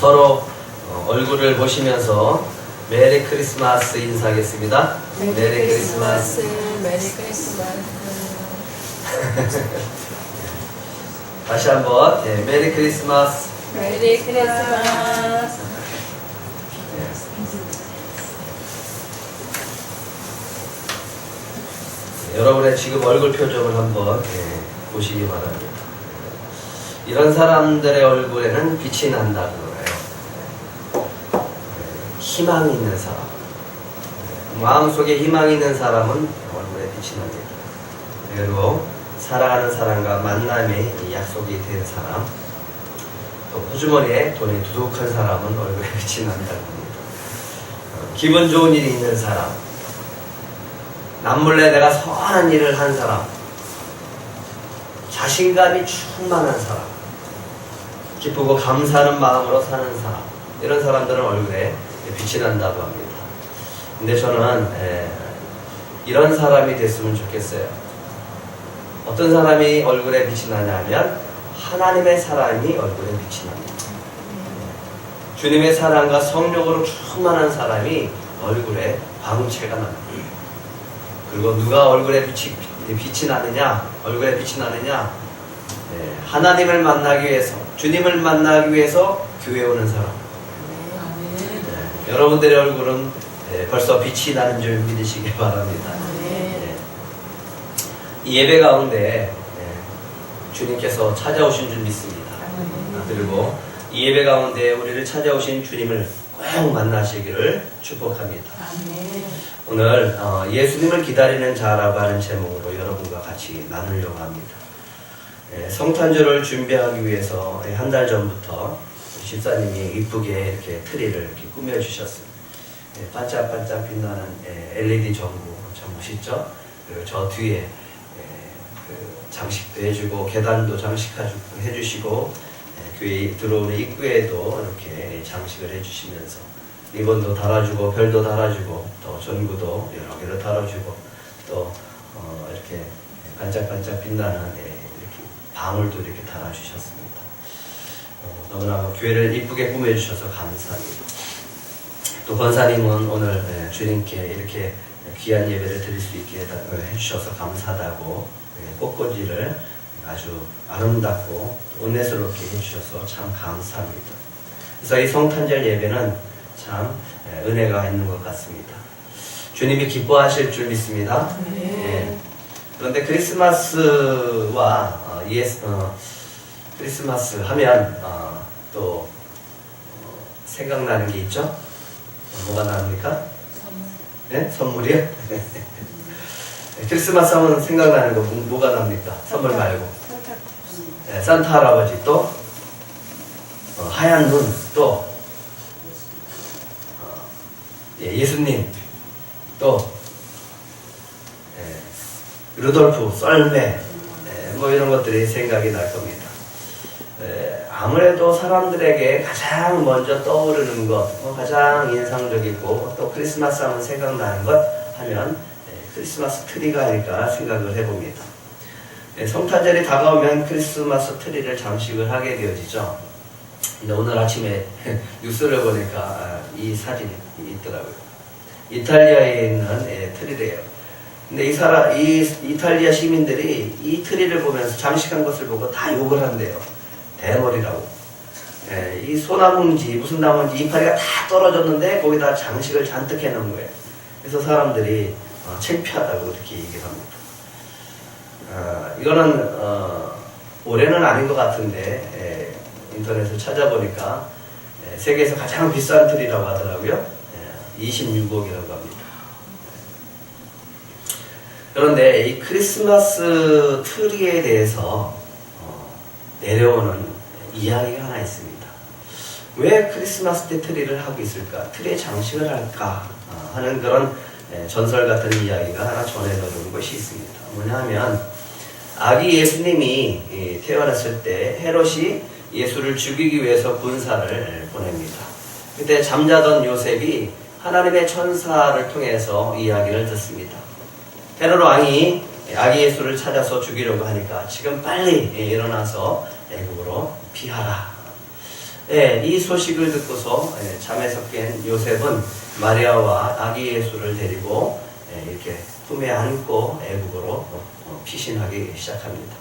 서로 얼굴을 보시면서 메리 크리스마스 인사하겠습니다. 메리 크리스마스. 메리 크리스마스. 다시 한번 메리 크리스마스. 메리 크리스마스. 여러분의 지금 얼굴 표정을 한번 보시기 바랍니다. 이런 사람들의 얼굴에는 빛이 난다고 해요. 희망이 있는 사람. 마음속에 희망이 있는 사람은 얼굴에 빛이 납니다. 그리고 사랑하는 사람과 만남의 약속이 된 사람, 또 호주머니에 돈이 두둑한 사람은 얼굴에 빛이 난다고 합니다. 기분 좋은 일이 있는 사람, 남몰래 내가 선한 일을 한 사람, 자신감이 충만한 사람, 기쁘고 감사하는 마음으로 사는 사람, 이런 사람들은 얼굴에 빛이 난다고 합니다. 근데 저는 이런 사람이 됐으면 좋겠어요. 어떤 사람이 얼굴에 빛이 나냐면 하나님의 사랑이 얼굴에 빛이 납니다. 주님의 사랑과 성령으로 충만한 사람이 얼굴에 광채가 납니다. 그리고 누가 얼굴에 빛이 나느냐, 얼굴에 빛이 나느냐, 하나님을 만나기 위해서, 주님을 만나기 위해서 교회에 오는 사람. 여러분들의 얼굴은 벌써 빛이 나는 줄 믿으시기 바랍니다. 이 예배 가운데 주님께서 찾아오신 줄 믿습니다. 그리고 이 예배 가운데 우리를 찾아오신 주님을 꼭 만나시기를 축복합니다. 오늘 예수님을 기다리는 자라고 하는 제목으로 여러분과 같이 나누려고 합니다. 성탄절을 준비하기 위해서 한 달 전부터 집사님이 이쁘게 이렇게 트리를 이렇게 꾸며주셨어요. 반짝반짝 빛나는 LED 전구 참 멋있죠? 그리고 저 뒤에 장식도 해주고 계단도 장식해주시고 교회 들어오는 입구에도 이렇게 장식을 해주시면서 리본도 달아주고 별도 달아주고 또 전구도 여러 개로 달아주고 또 이렇게 반짝반짝 빛나는 이렇게 방울도 이렇게 달아주셨습니다. 너무나 교회를 이쁘게 꾸며주셔서 감사합니다. 또 권사님은 오늘 주님께 이렇게 귀한 예배를 드릴 수 있게 해주셔서 감사하다고 꽃꽂이를 아주 아름답고 은혜스럽게 해주셔서 참 감사합니다. 그래서 이 성탄절 예배는 참 은혜가 있는 것 같습니다. 주님이 기뻐하실 줄 믿습니다. 그런데 크리스마스와 크리스마스 하면 또 생각나는 게 있죠? 뭐가 나옵니까? 네? 선물이요? 크리스마스 하면 생각나는 거 뭐가 납니까? 선물 말고. 산타 할아버지 또 하얀 눈 또 예수님 또 루돌프 썰매 뭐 이런 것들이 생각이 날 겁니다. 아무래도 사람들에게 가장 먼저 떠오르는 것, 가장 인상적이고 또 크리스마스 하면 생각나는 것 하면 크리스마스 트리가 아닐까 생각을 해봅니다. 성탄절이 다가오면 크리스마스 트리를 장식을 하게 되어지죠. 근데 오늘 아침에 뉴스를 보니까 이 사진이 있더라고요. 이탈리아에 있는 트리래요. 근데 이 이탈리아 시민들이 이 트리를 보면서 장식한 것을 보고 다 욕을 한대요. 대머리라고. 이 소나무인지 무슨 나무인지 이파리가 다 떨어졌는데 거기다 장식을 잔뜩 해놓은 거예요. 그래서 사람들이 창피하다고 그렇게 얘기를 합니다. 이거는 올해는 아닌 것 같은데 인터넷을 찾아보니까 세계에서 가장 비싼 트리라고 하더라고요. 26억이라고 합니다. 그런데 이 크리스마스 트리에 대해서 내려오는 이야기가 하나 있습니다. 왜 크리스마스 때 트리를 하고 있을까? 트리에 장식을 할까? 하는 그런 전설 같은 이야기가 하나 전해져온 것이 있습니다. 뭐냐 하면 아기 예수님이 태어났을 때 헤롯이 예수를 죽이기 위해서 군사를 보냅니다. 그때 잠자던 요셉이 하나님의 천사를 통해서 이야기를 듣습니다. 헤롯 왕이 아기 예수를 찾아서 죽이려고 하니까 지금 빨리 일어나서 애굽으로 피하라. 이 소식을 듣고서 잠에서 깬 요셉은 마리아와 아기 예수를 데리고 이렇게 품에 안고 애국으로 피신하기 시작합니다.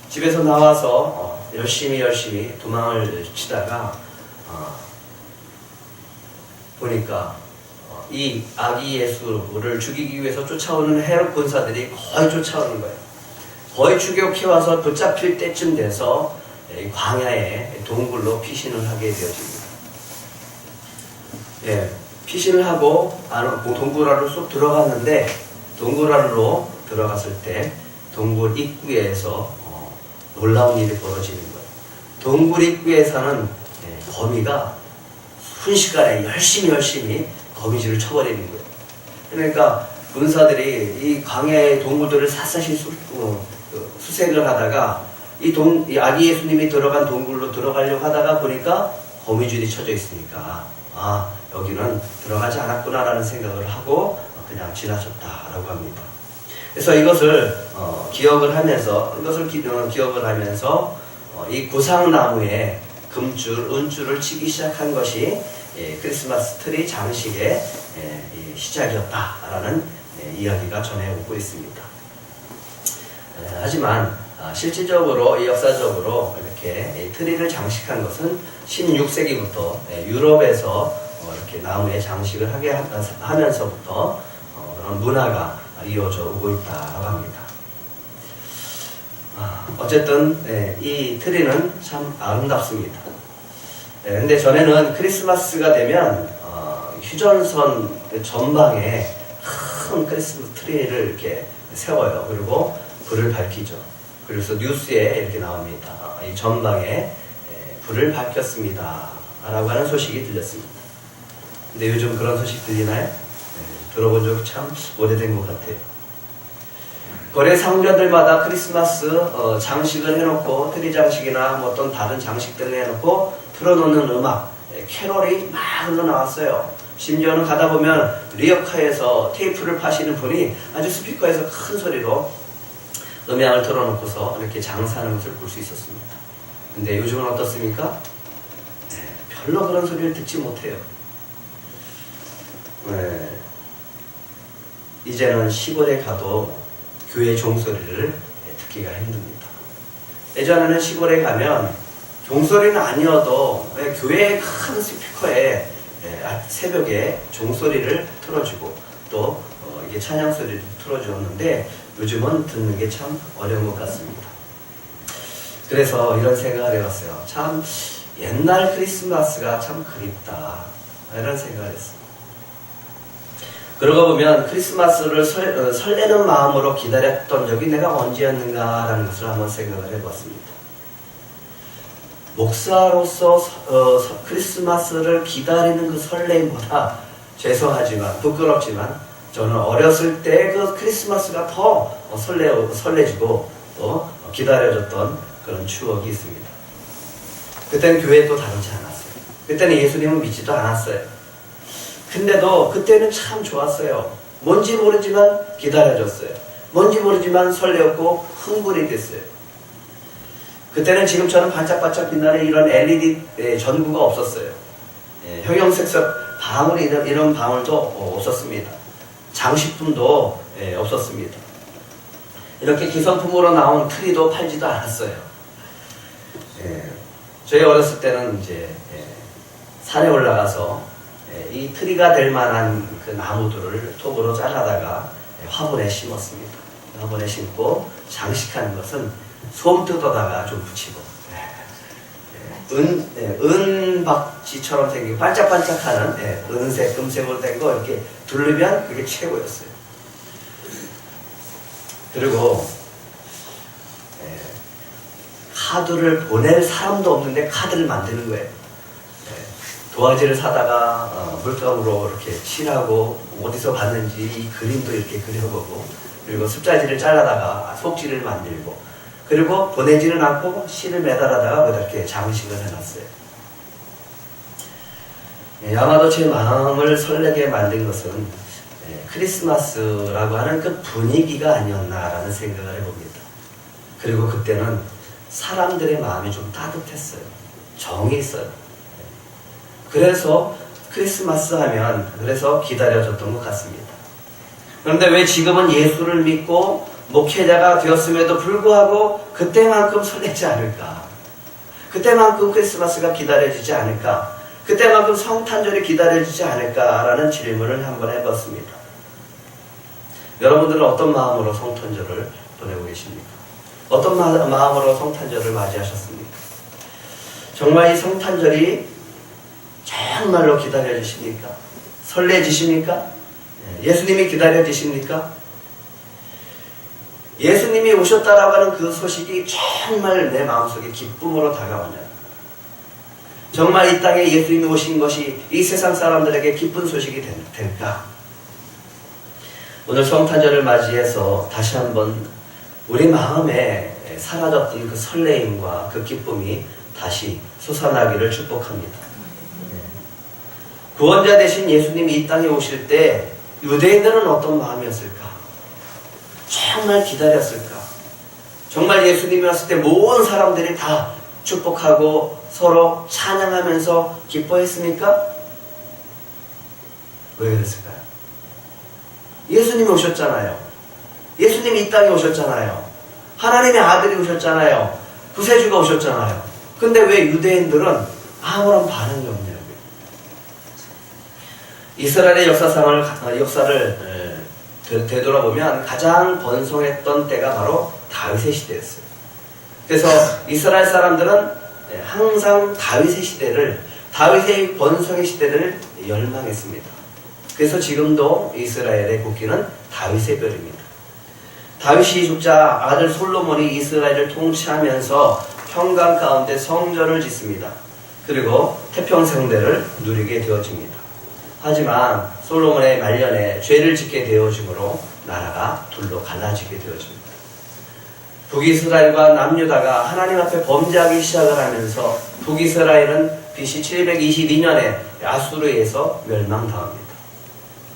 집에서 나와서 열심히 도망을 치다가 보니까 이 아기 예수를 죽이기 위해서 쫓아오는 헤롯 군사들이 거의 쫓아오는 거예요. 거의 추격해 와서 붙잡힐 때쯤 돼서 광야에 동굴로 피신을 하게 되어집니다. 피신을 하고 동굴 안으로 쏙 들어갔는데, 동굴 안으로 들어갔을 때 동굴 입구에서 놀라운 일이 벌어지는 거예요. 동굴 입구에 사는 거미가 순식간에 열심히 거미줄을 쳐버리는 거예요. 그러니까 군사들이 이 광야의 동굴들을 샅샅이 수색을 하다가 이 아기 예수님이 들어간 동굴로 들어가려고 하다가 보니까 거미줄이 쳐져 있으니까 여기는 들어가지 않았구나라는 생각을 하고 그냥 지나쳤다라고 합니다. 그래서 이것을 기억을 하면서 이 구상나무에 금줄, 은줄을 치기 시작한 것이 크리스마스 트리 장식의 시작이었다라는 이야기가 전해오고 있습니다. 하지만 실질적으로 역사적으로 이렇게 트리를 장식한 것은 16세기부터 유럽에서 이렇게 나무에 장식을 하게 하면서부터 그런 문화가 이어져 오고 있다고 합니다. 어쨌든 이 트리는 참 아름답습니다. 근데 전에는 크리스마스가 되면 휴전선 전방에 큰 크리스마스 트리를 이렇게 세워요. 그리고 불을 밝히죠. 그래서 뉴스에 이렇게 나옵니다. 이 전방에 불을 밝혔습니다 라고 하는 소식이 들렸습니다. 근데 요즘 그런 소식 들리나요? 들어본 적 참 오래된 것 같아요. 거래 상점들마다 크리스마스 장식을 해놓고, 트리 장식이나 뭐 어떤 다른 장식들을 해놓고 틀어놓는 음악, 캐롤이 막 흘러나왔어요. 심지어는 가다 보면 리어카에서 테이프를 파시는 분이 아주 스피커에서 큰 소리로 음향을 틀어놓고서 이렇게 장사하는 것을 볼 수 있었습니다. 근데 요즘은 어떻습니까? 별로 그런 소리를 듣지 못해요. 이제는 시골에 가도 교회 종소리를 듣기가 힘듭니다. 예전에는 시골에 가면 종소리는 아니어도 교회의 큰 스피커에 새벽에 종소리를 틀어주고 또 이게 찬양 소리를 틀어주었는데 요즘은 듣는 게 참 어려운 것 같습니다. 그래서 이런 생각을 해봤어요. 참 옛날 크리스마스가 참 그립다 이런 생각을 했어요. 그러고 보면 크리스마스를 설레는 마음으로 기다렸던 적이 내가 언제였는가라는 것을 한번 생각을 해봤습니다. 목사로서 크리스마스를 기다리는 그 설렘보다 죄송하지만 부끄럽지만 저는 어렸을 때 그 크리스마스가 더 설레지고 또 기다려졌던 그런 추억이 있습니다. 그때는 교회도 다르지 않았어요. 그때는 예수님을 믿지도 않았어요. 근데도 그때는 참 좋았어요. 뭔지 모르지만 기다려졌어요. 뭔지 모르지만 설레었고 흥분이 됐어요. 그때는 지금처럼 반짝반짝 빛나는 이런 LED 전구가 없었어요. 형형색색 방울, 이런 방울도 없었습니다. 장식품도 없었습니다. 이렇게 기성품으로 나온 트리도 팔지도 않았어요. 저희 어렸을 때는 이제 산에 올라가서 이 트리가 될 만한 그 나무들을 톱으로 잘라다가 화분에 심었습니다. 화분에 심고 장식하는 것은 솜 뜯어다가 좀 붙이고 은박지처럼 생긴 반짝반짝하는 은색, 금색으로 된 거 이렇게 두르면 그게 최고였어요. 그리고 카드를 보낼 사람도 없는데 카드를 만드는 거예요. 도화지를 사다가 물감으로 이렇게 칠하고 어디서 봤는지 이 그림도 이렇게 그려보고 그리고 습자지를 잘라다가 속지를 만들고 그리고 보내지는 않고 실을 매달아다가 이렇게 장식을 해놨어요. 아마도 제 마음을 설레게 만든 것은 크리스마스라고 하는 그 분위기가 아니었나라는 생각을 해봅니다. 그리고 그때는 사람들의 마음이 좀 따뜻했어요. 정이 있어요. 그래서 크리스마스 하면 그래서 기다려졌던 것 같습니다. 그런데 왜 지금은 예수를 믿고 목회자가 되었음에도 불구하고 그때만큼 설레지 않을까? 그때만큼 크리스마스가 기다려지지 않을까? 그때만큼 성탄절이 기다려지지 않을까라는 질문을 한번 해봤습니다. 여러분들은 어떤 마음으로 성탄절을 보내고 계십니까? 어떤 마음으로 성탄절을 맞이하셨습니까? 정말 이 성탄절이 정말로 기다려지십니까? 설레지십니까? 예수님이 기다려지십니까? 예수님이 오셨다라고 하는 그 소식이 정말 내 마음속에 기쁨으로 다가오냐? 정말 이 땅에 예수님이 오신 것이 이 세상 사람들에게 기쁜 소식이 될까? 오늘 성탄절을 맞이해서 다시 한번 우리 마음에 사라졌던 그 설레임과 그 기쁨이 다시 솟아나기를 축복합니다. 구원자 되신 예수님이 이 땅에 오실 때 유대인들은 어떤 마음이었을까? 정말 기다렸을까? 정말 예수님이 왔을 때 모든 사람들이 다 축복하고 서로 찬양하면서 기뻐했습니까? 왜 그랬을까요? 예수님이 오셨잖아요. 예수님이 이 땅에 오셨잖아요. 하나님의 아들이 오셨잖아요. 구세주가 오셨잖아요. 근데 왜 유대인들은 아무런 반응이 없냐고요. 이스라엘의 역사를 되돌아보면 가장 번성했던 때가 바로 다윗의 시대였어요. 그래서 이스라엘 사람들은 항상 다윗의 번성의 시대를 열망했습니다. 그래서 지금도 이스라엘의 국기는 다윗의 별입니다. 다윗이 죽자 아들 솔로몬이 이스라엘을 통치하면서 평강 가운데 성전을 짓습니다. 그리고 태평성대를 누리게 되어집니다. 하지만 솔로몬의 말년에 죄를 짓게 되어지므로 나라가 둘로 갈라지게 되어집니다. 북이스라엘과 남유다가 하나님 앞에 범죄하기 시작을 하면서 북이스라엘은 BC 722년에 아수르에서 멸망당합니다.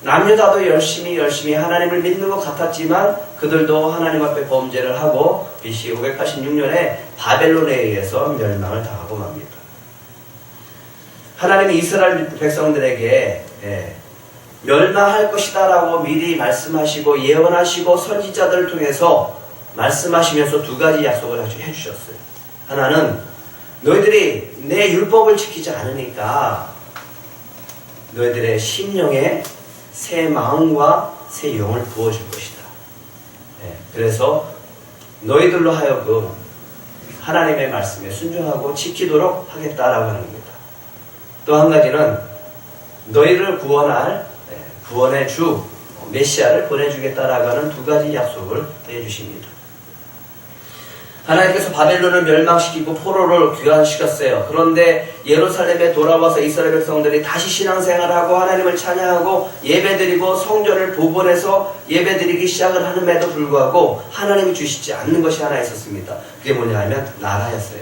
남유다도 열심히 하나님을 믿는 것 같았지만 그들도 하나님 앞에 범죄를 하고 BC 586년에 바벨론에 의해서 멸망을 당하고 맙니다. 하나님이 이스라엘 백성들에게 멸망할 것이다 라고 미리 말씀하시고 예언하시고 선지자들을 통해서 말씀하시면서 두 가지 약속을 해주셨어요. 하나는 너희들이 내 율법을 지키지 않으니까 너희들의 심령에 새 마음과 새 영을 부어줄 것이다. 그래서 너희들로 하여금 하나님의 말씀에 순종하고 지키도록 하겠다라고 하는 겁니다. 또 한 가지는 너희를 구원할 구원의 주 메시아를 보내주겠다라고 하는 두 가지 약속을 해주십니다. 하나님께서 바벨론을 멸망시키고 포로를 귀환시켰어요. 그런데 예루살렘에 돌아와서 이스라엘 백성들이 다시 신앙생활하고 하나님을 찬양하고 예배드리고 성전을 복원해서 예배드리기 시작을 하는데도 불구하고 하나님이 주시지 않는 것이 하나 있었습니다. 그게 뭐냐 하면 나라였어요.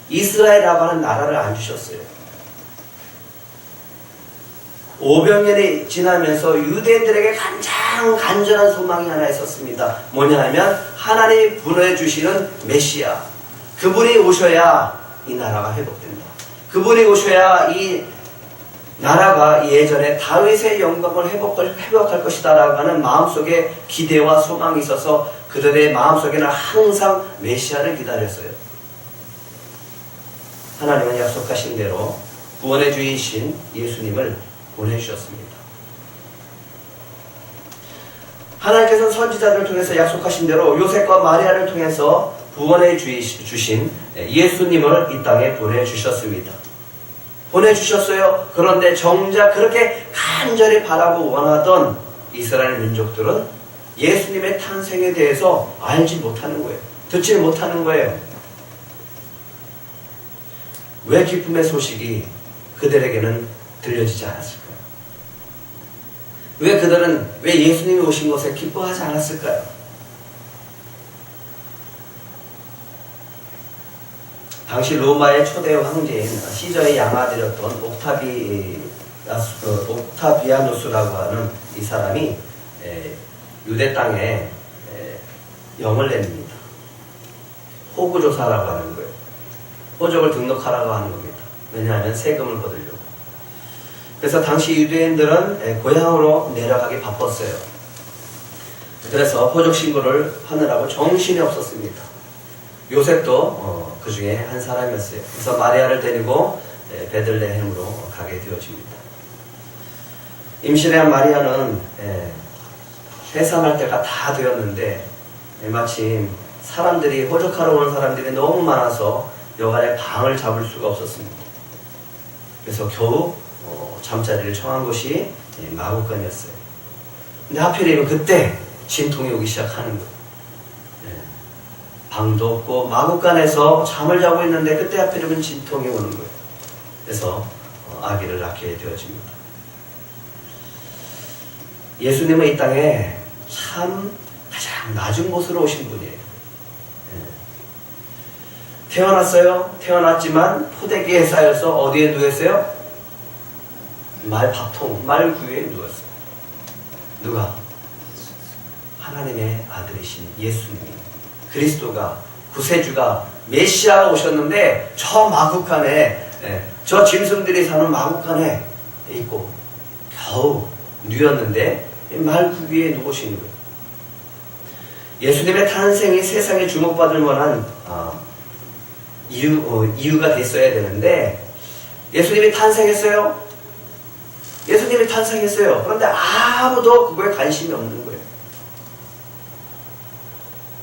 이스라엘이라고 하는 나라를 안 주셨어요. 500년이 지나면서 유대인들에게 가장 간절한 소망이 하나 있었습니다. 뭐냐 하면 하나님이 보내주시는 메시아, 그분이 오셔야 이 나라가 회복된다. 그분이 오셔야 이 나라가 예전에 다윗의 영광을 회복할 것이다 라고 하는 마음속에 기대와 소망이 있어서 그들의 마음속에는 항상 메시아를 기다렸어요. 하나님은 약속하신 대로 구원의 주이신 예수님을 보내주셨습니다. 하나님께서는 선지자들을 통해서 약속하신 대로 요셉과 마리아를 통해서 구원해 주신 예수님을 이 땅에 보내주셨습니다. 보내주셨어요. 그런데 정작 그렇게 간절히 바라고 원하던 이스라엘 민족들은 예수님의 탄생에 대해서 알지 못하는 거예요. 듣지 못하는 거예요. 왜 기쁨의 소식이 그들에게는 들려지지 않았을까요? 왜 그들은 왜 예수님이 오신 것에 기뻐하지 않았을까요? 당시 로마의 초대 황제인 시저의 양아들이었던 옥타비아누스라고 하는 이 사람이 유대 땅에 영을 냅니다. 호구조사라고 하는 거예요. 호적을 등록하라고 하는 겁니다. 왜냐하면 세금을 거두려고. 그래서 당시 유대인들은 고향으로 내려가기 바빴어요. 그래서 호적 신고를 하느라고 정신이 없었습니다. 요셉도 그 중에 한 사람이었어요. 그래서 마리아를 데리고 베들레헴으로 가게 되어집니다. 임신한 마리아는 해산할 때가 다 되었는데 마침 사람들이 호적하러 오는 사람들이 너무 많아서 여간에 방을 잡을 수가 없었습니다. 그래서 겨우 잠자리를 청한 곳이 마구간이었어요. 근데 하필이면 그때 진통이 오기 시작하는 거예요. 방도 없고 마구간에서 잠을 자고 있는데 그때 하필이면 진통이 오는 거예요. 그래서 아기를 낳게 되어집니다. 예수님은 이 땅에 참 가장 낮은 곳으로 오신 분이에요. 태어났어요. 태어났지만 포대기에 쌓여서 어디에 누웠어요? 말밥통, 말구유에 누웠어요. 누가? 하나님의 아들이신 예수님이, 그리스도가, 구세주가, 메시아가 오셨는데 저 마구간에, 저 짐승들이 사는 마구간에 있고 겨우 누웠는데 말구유에 누우신 거예요. 예수님의 탄생이 세상에 주목받을 만한 이유가 됐어야 되는데 예수님이 탄생했어요. 예수님이 탄생했어요. 그런데 아무도 그거에 관심이 없는 거예요.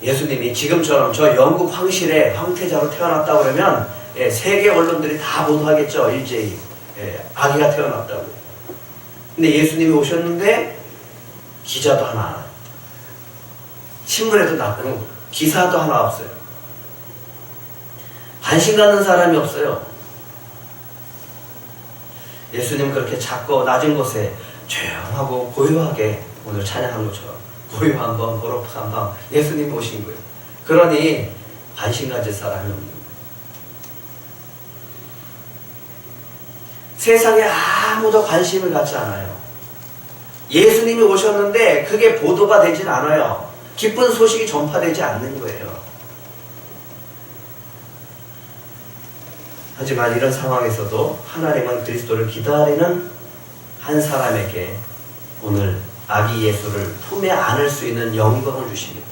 예수님이 지금처럼 저 영국 황실의 황태자로 태어났다고 그러면 세계 언론들이 다 보도하겠죠. 일제히 아기가 태어났다고. 근데 예수님이 오셨는데 기자도 하나, 신문에도 나고 기사도 하나 없어요. 관심 갖는 사람이 없어요. 예수님 그렇게 작고 낮은 곳에 조용하고 고요하게 오늘 찬양한 것처럼 고요한 밤, 거룩한 밤 예수님이 오신 거예요. 그러니 관심 가질 사람이 없는 거예요. 세상에 아무도 관심을 갖지 않아요. 예수님이 오셨는데 그게 보도가 되진 않아요. 기쁜 소식이 전파되지 않는 거예요. 하지만 이런 상황에서도 하나님은 그리스도를 기다리는 한 사람에게 오늘 아기 예수를 품에 안을 수 있는 영광을 주십니다.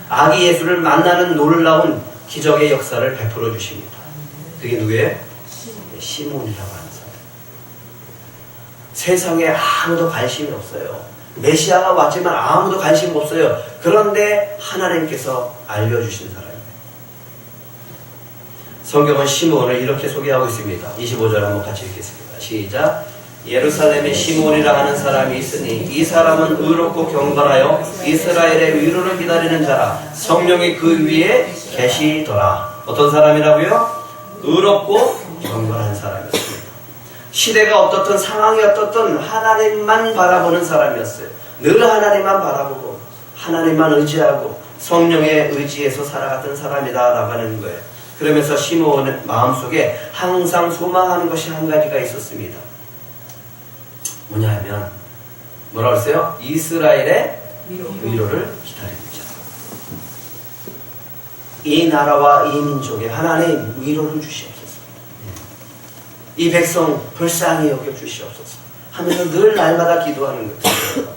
아기 예수를 만나는 놀라운 기적의 역사를 베풀어 주십니다. 그게 누구예요? 시몬이라고 하는 사람. 세상에 아무도 관심이 없어요. 메시아가 왔지만 아무도 관심 없어요. 그런데 하나님께서 알려주신 사람이에요. 성경은 시몬을 이렇게 소개하고 있습니다. 25절 한번 같이 읽겠습니다. 시작. 예루살렘에 시몬이라 하는 사람이 있으니 이 사람은 의롭고 경건하여 이스라엘의 위로를 기다리는 자라. 성령이 그 위에 계시더라. 어떤 사람이라고요? 의롭고 경건한 사람이었습니다. 시대가 어떻든 상황이 어떻든 하나님만 바라보는 사람이었어요. 늘 하나님만 바라보고 하나님만 의지하고 성령의 의지에서 살아갔던 사람이다 라고 하는 거예요. 그러면서 시몬의 마음속에 항상 소망하는 것이 한 가지가 있었습니다. 뭐냐 하면 뭐라고 했어요? 이스라엘의 위로를 기다리는 자. 이 나라와 이 민족에 하나님 위로를 주시옵소서. 이 백성 불쌍히 여겨 주시옵소서 하면서 늘 날마다 기도하는 거예요.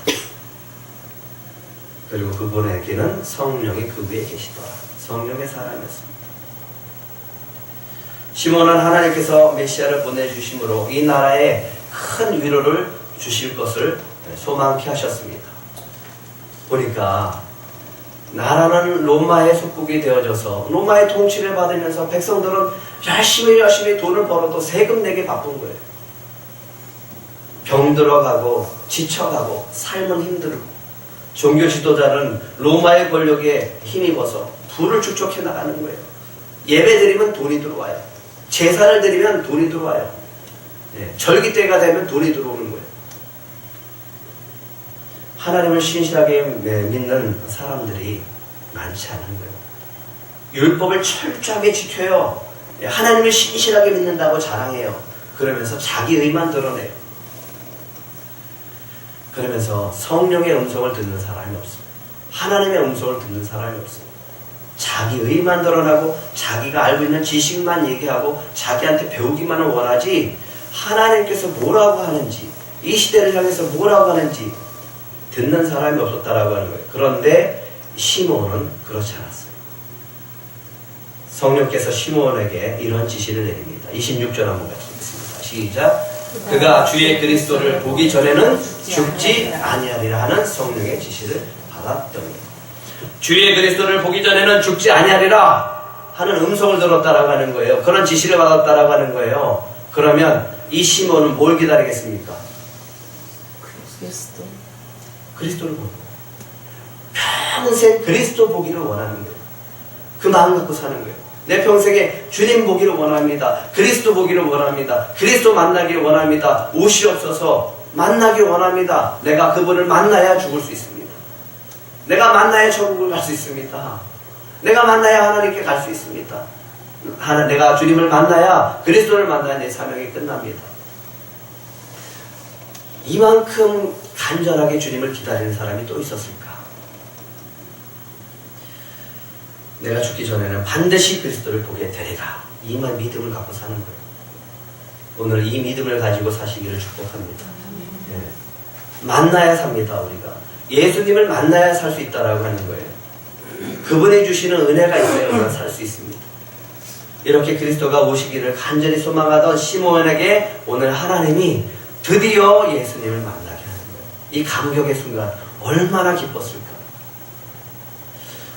그리고 그분에게는 성령이 그 위에 계시더라. 성령의 사람이었습니다. 시몬은 하나님께서 메시아를 보내주심으로 이 나라에 큰 위로를 주실 것을 소망케 하셨습니다. 보니까 나라는 로마의 속국이 되어져서 로마의 통치를 받으면서 백성들은 열심히 돈을 벌어도 세금 내기 바쁜 거예요. 병들어가고 지쳐가고 삶은 힘들고 종교 지도자는 로마의 권력에 힘입어서 부를 축적해 나가는 거예요. 예배 드리면 돈이 들어와요. 제사를 드리면 돈이 들어와요. 절기 때가 되면 돈이 들어오는 거예요. 하나님을 신실하게 믿는 사람들이 많지 않은 거예요. 율법을 철저하게 지켜요. 하나님을 신실하게 믿는다고 자랑해요. 그러면서 자기 의만 드러내요. 그러면서 성령의 음성을 듣는 사람이 없습니다. 하나님의 음성을 듣는 사람이 없습니다. 자기 의만 드러나고 자기가 알고 있는 지식만 얘기하고 자기한테 배우기만 원하지 하나님께서 뭐라고 하는지 이 시대를 향해서 뭐라고 하는지 듣는 사람이 없었다라고 하는 거예요. 그런데 시므온은 그렇지 않았어요. 성령께서 시므온에게 이런 지시를 내립니다. 26절 한번 같이 읽겠습니다. 시작. 그가 주의 그리스도를 보기 전에는 죽지 아니하리라 하는 성령의 지시를 받았더니 주의 그리스도를 보기 전에는 죽지 아니하리라 하는 음성을 들었다라고 하는 거예요. 그런 지시를 받았다라고 하는 거예요. 그러면 이 시몬은 뭘 기다리겠습니까? 그리스도. 그리스도를 보는 거예요. 평생 그리스도 보기를 원하는 거예요. 그 마음 갖고 사는 거예요. 내 평생에 주님 보기를 원합니다. 그리스도 보기를 원합니다. 그리스도 만나기를 원합니다. 옷이 없어서 만나기를 원합니다. 내가 그분을 만나야 죽을 수 있습니다. 내가 만나야 천국을 갈 수 있습니다. 내가 만나야 하나님께 갈 수 있습니다. 내가 주님을 만나야 그리스도를 만나야 내 사명이 끝납니다. 이만큼 간절하게 주님을 기다리는 사람이 또 있었을까? 내가 죽기 전에는 반드시 그리스도를 보게 되리라. 이만 믿음을 갖고 사는 거예요. 오늘 이 믿음을 가지고 사시기를 축복합니다. 네. 만나야 삽니다. 우리가 예수님을 만나야 살 수 있다라고 하는 거예요. 그분이 주시는 은혜가 있어야 우리가 살 수 있습니다. 이렇게 그리스도가 오시기를 간절히 소망하던 시몬에게 오늘 하나님이 드디어 예수님을 만나게 하는 거예요. 이 감격의 순간 얼마나 기뻤을까.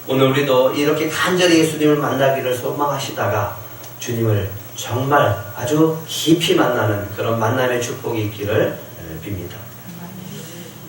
오늘 우리도 이렇게 간절히 예수님을 만나기를 소망하시다가 주님을 정말 아주 깊이 만나는 그런 만남의 축복이 있기를 빕니다.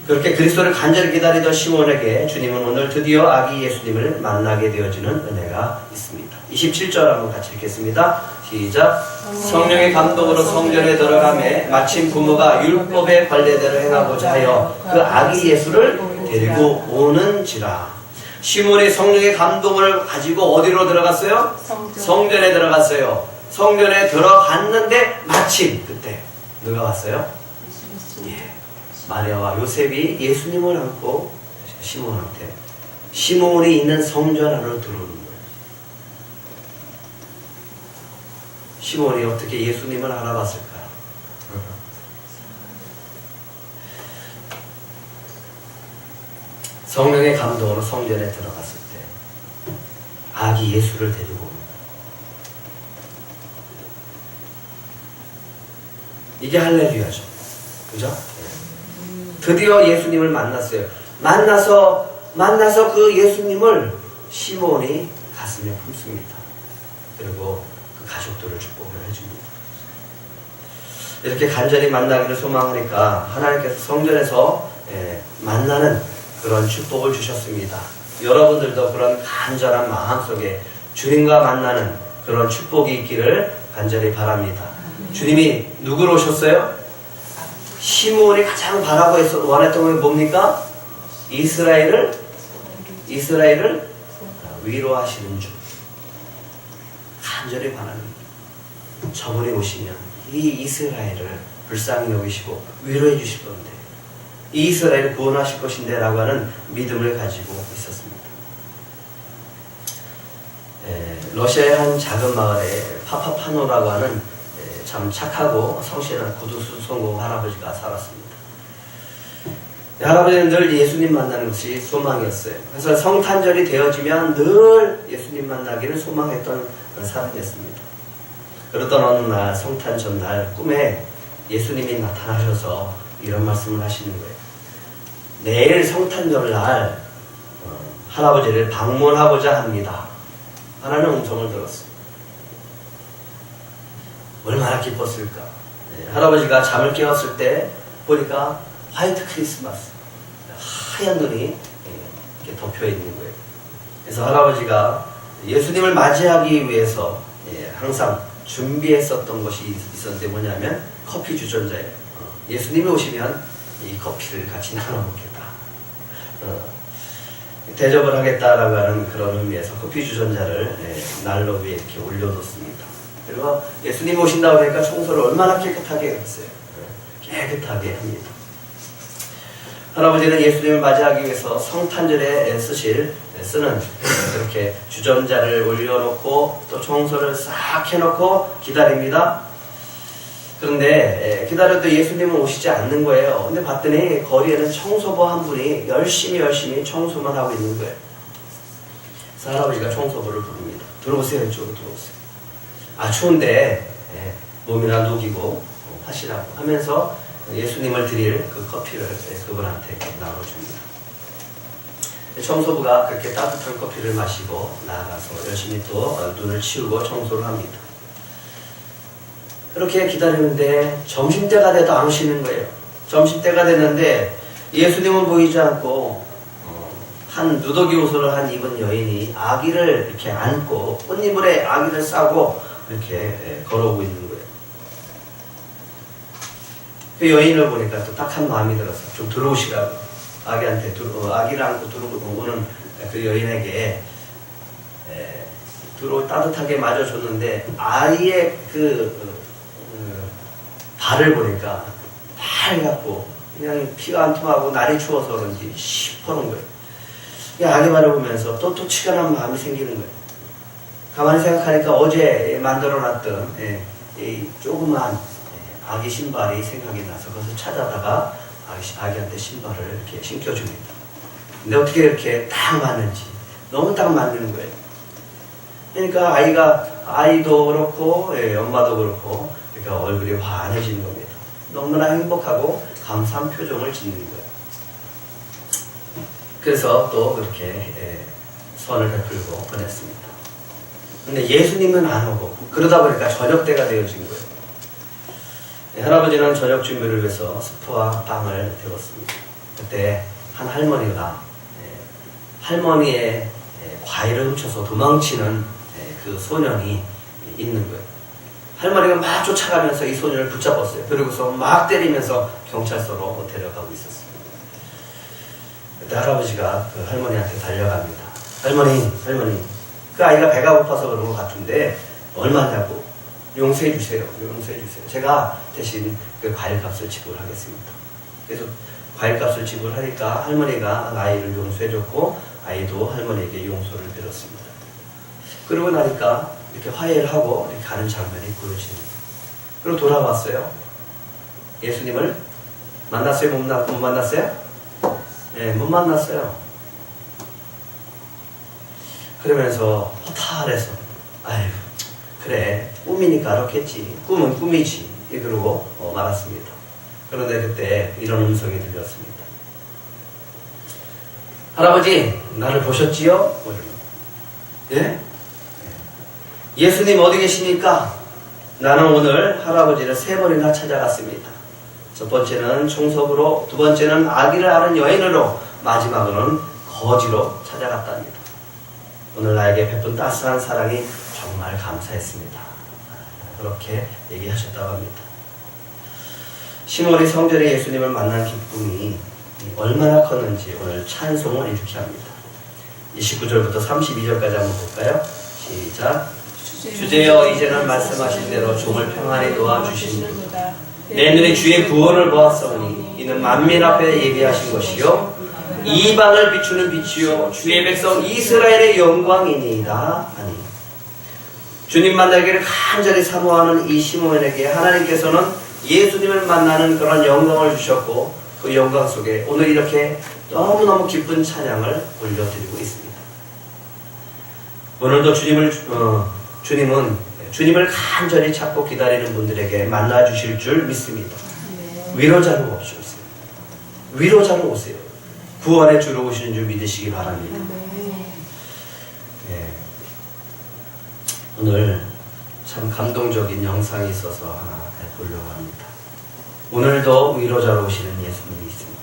그렇게 그리스도를 간절히 기다리던 시몬에게 주님은 오늘 드디어 아기 예수님을 만나게 되어지는 은혜가 있습니다. 27절 한번 같이 읽겠습니다. 시작. 성령의 감동으로 성전에 들어가매 마침 부모가 율법의 관례대로 행하고자 하여 그 아기 예수를 데리고 오는지라. 시몬이 성령의 감동을 가지고 어디로 들어갔어요? 성전에 들어갔어요. 성전에 들어갔는데 마침 그때 누가 왔어요? 예. 마리아와 요셉이 예수님을 안고 시몬한테 시몬이 있는 성전 안으로 들어오는 거예요. 시몬이 어떻게 예수님을 알아봤을까요? 성령의 감동으로 성전에 들어갔을 때 아기 예수를 데리고 옵니다. 이게 할렐루야죠. 그죠? 드디어 예수님을 만났어요. 만나서 그 예수님을 시몬이 가슴에 품습니다. 그리고 그 가족들을 축복을 해줍니다. 이렇게 간절히 만나기를 소망하니까 하나님께서 성전에서 만나는 그런 축복을 주셨습니다. 여러분들도 그런 간절한 마음속에 주님과 만나는 그런 축복이 있기를 간절히 바랍니다. 주님이 누구로 오셨어요? 시므온이 가장 바라고 원했던 게 뭡니까? 이스라엘을 위로하시는 주. 간절히 바라는 저분이 오시면 이 이스라엘을 불쌍히 여기시고 위로해 주실 건데 이 이스라엘을 구원하실 것인데 라고 하는 믿음을 가지고 있었습니다. 러시아의 한 작은 마을에 파파파노라고 하는 참 착하고 성실한 구두순공 할아버지가 살았습니다. 할아버지는 늘 예수님 만나는 것이 소망이었어요. 그래서 성탄절이 되어지면 늘 예수님 만나기를 소망했던 사람이었습니다. 그러던 어느 날 성탄 전날 꿈에 예수님이 나타나셔서 이런 말씀을 하시는 거예요. 내일 성탄절날 할아버지를 방문하고자 합니다. 하나는 음성을 들었어요. 얼마나 기뻤을까. 할아버지가 잠을 깨웠을 때 보니까 화이트 크리스마스, 하얀 눈이 이렇게 덮여 있는 거예요. 그래서 할아버지가 예수님을 맞이하기 위해서 항상 준비했었던 것이 있었는데 뭐냐면 커피 주전자예요. 예수님이 오시면 이 커피를 같이 나눠 먹겠다. 대접을 하겠다라고 하는 그런 의미에서 커피 주전자를 난로 위에 이렇게 올려놓습니다. 그리고 예수님이 오신다고 하니까 청소를 얼마나 깨끗하게 했어요. 깨끗하게 합니다. 할아버지는 예수님을 맞이하기 위해서 성탄절에 쓰는 이렇게 주전자를 올려놓고 또 청소를 싹 해놓고 기다립니다. 그런데 기다려도 예수님은 오시지 않는 거예요. 근데 봤더니 거리에는 청소부 한 분이 열심히 청소만 하고 있는 거예요. 그래서 할아버지가 청소부를 부릅니다. 들어오세요. 이쪽으로 들어오세요. 아, 추운데 몸이나 녹이고 하시라고 하면서 예수님을 드릴 그 커피를 그분한테 나눠줍니다. 청소부가 그렇게 따뜻한 커피를 마시고 나아가서 열심히 또 눈을 치우고 청소를 합니다. 그렇게 기다리는데 점심때가 돼도 안 오시는 거예요. 점심때가 됐는데 예수님은 보이지 않고 한 누더기 옷을 한 입은 여인이 아기를 이렇게 안고 꽃이불에 아기를 싸고 이렇게 걸어오고 있는 거예요. 그 여인을 보니까 또 딱한 마음이 들어서 좀 들어오시라고 아기한테 아기를 안고 들어오는 그 여인에게 따뜻하게 맞아줬는데 아이의 발을 보니까 빨갛고 그냥 피가 안 통하고 날이 추워서 그런지 시퍼런 거예요. 아기 발을 보면서 또 치근한 마음이 생기는 거예요. 가만히 생각하니까 어제 만들어놨던 이 조그만 아기 신발이 생각이 나서 그것을 찾아다가 아기한테 신발을 이렇게 신겨줍니다. 근데 어떻게 이렇게 딱 맞는지 너무 딱 맞는 거예요. 그러니까 아이도 그렇고 엄마도 그렇고 그러니까 얼굴이 환해지는 겁니다. 너무나 행복하고 감사한 표정을 짓는 거예요. 그래서 또 그렇게 선을 베풀고 보냈습니다. 근데 예수님은 안 오고 그러다 보니까 저녁 때가 되어진 거예요. 할아버지는 저녁 준비를 위해서 스프와 빵을 데웠습니다. 그때 한 할머니가 할머니의 과일을 훔쳐서 도망치는 그 소년이 있는 거예요. 할머니가 막 쫓아가면서 이 소년을 붙잡았어요. 그리고서 막 때리면서 경찰서로 데려가고 있었어요. 그때 할아버지가 그 할머니한테 달려갑니다. 할머니, 그 아이가 배가 고파서 그런 것 같은데 얼마냐고 용서해 주세요. 제가 대신 그 과일값을 지불하겠습니다. 그래서 과일값을 지불하니까 할머니가 아이를 용서해 줬고 아이도 할머니에게 용서를 빌었습니다. 그러고 나니까 이렇게 화해를 하고 이렇게 가는 장면이 보여지는 거예요. 그리고 돌아왔어요. 예수님을 만났어요? 못 만났어요? 네, 못 만났어요. 그러면서 허탈해서 아유 그래 꿈이니까 그렇겠지. 꿈은 꿈이지. 그러고 말았습니다. 그런데 그때 이런 음성이 들렸습니다. 할아버지 나를 보셨지요? 예? 예수님 어디 계십니까? 나는 오늘 할아버지를 3번이나 찾아갔습니다. 첫 번째는 청소부로, 두 번째는 아기를 앓은 여인으로, 마지막으로는 거지로 찾아갔답니다. 오늘 나에게 베푼 따스한 사랑이 정말 감사했습니다. 그렇게 얘기하셨다고 합니다. 시몬이 성전에 예수님을 만난 기쁨이 얼마나 컸는지 오늘 찬송을 이렇게 합니다. 29절부터 32절까지 한번 볼까요? 시작. 주제여 이제는 말씀하신 대로 종을 평안히 도와주시니이다. 내 눈에 주의 구원을 보았사오니 이는 만민 앞에 예비하신 것이요 이방을 비추는 빛이요 주의 백성 이스라엘의 영광이니이다. 아니 주님 만나기를 간절히 사모하는 이 시몬에게 하나님께서는 예수님을 만나는 그런 영광을 주셨고 그 영광 속에 오늘 이렇게 너무너무 기쁜 찬양을 올려드리고 있습니다. 오늘도 주님은 주님을 간절히 찾고 기다리는 분들에게 만나주실 줄 믿습니다. 위로자로 오시오세요. 위로자로 오세요. 구원의 주로 오시는 줄 믿으시기 바랍니다. 네. 오늘 참 감동적인 영상이 있어서 하나 보려고 합니다. 오늘도 위로자로 오시는 예수님이 있습니다.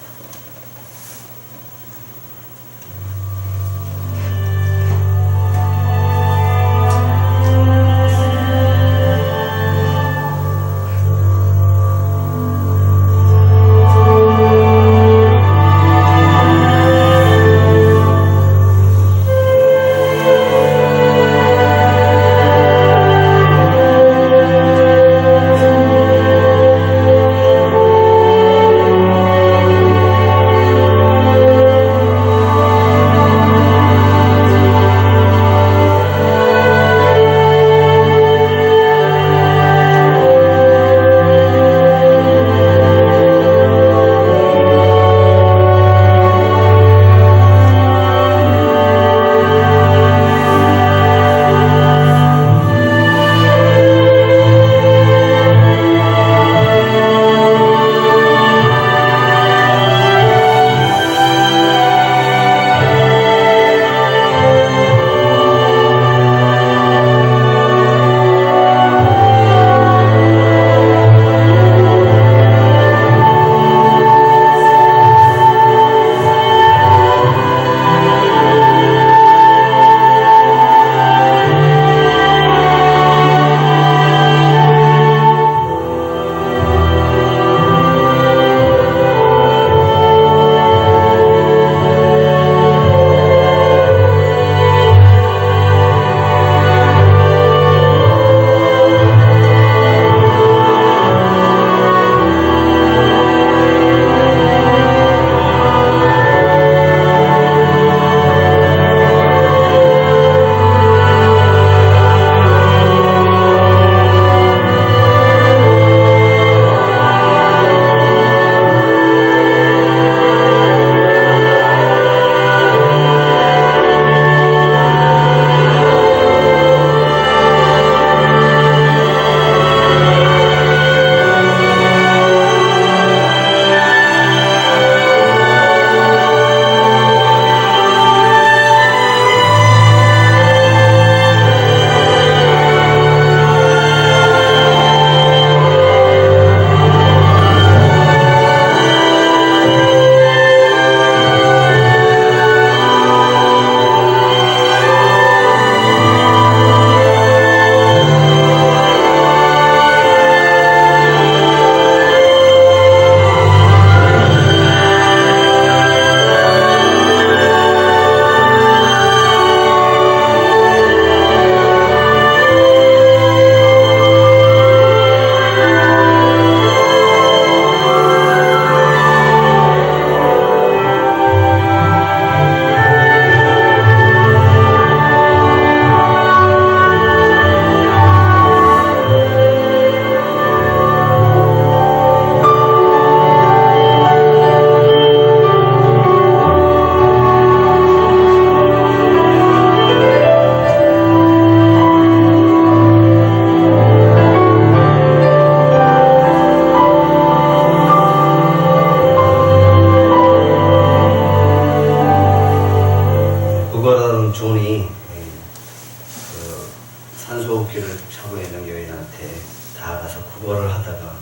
구걸을 하다가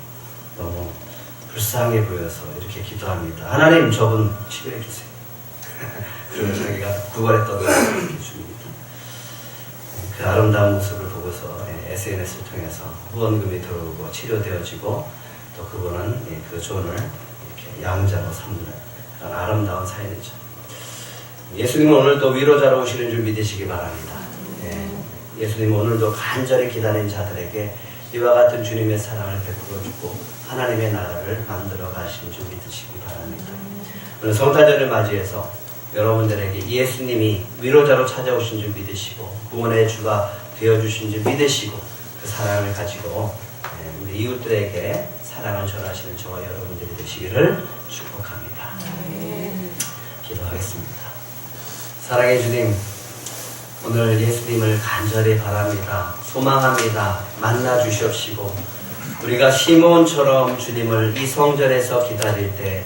너무 불쌍해 보여서 이렇게 기도합니다. 하나님, 저분 치료해 주세요. 그리고 자기가 구걸했던 것을 줍니다. 그 아름다운 모습을 보고서 SNS를 통해서 후원금이 들어오고 치료되어지고 또 그분은 그 존을 이렇게 양자로 삼는 그런 아름다운 사연이죠. 예수님은 오늘도 위로자로 오시는 줄 믿으시기 바랍니다. 예수님은 오늘도 간절히 기다린 자들에게 이와 같은 주님의 사랑을 베풀어 주고 하나님의 나라를 만들어 가시는 줄 믿으시기 바랍니다. 오늘 성탄절을 맞이해서 여러분들에게 예수님이 위로자로 찾아오신 줄 믿으시고 구원의 주가 되어주신 줄 믿으시고 그 사랑을 가지고 우리 이웃들에게 사랑을 전하시는 저와 여러분들이 되시기를 축복합니다. 기도하겠습니다. 사랑의 주님, 오늘 예수님을 간절히 바랍니다. 소망합니다. 만나 주시옵시고 우리가 시몬처럼 주님을 이 성전에서 기다릴 때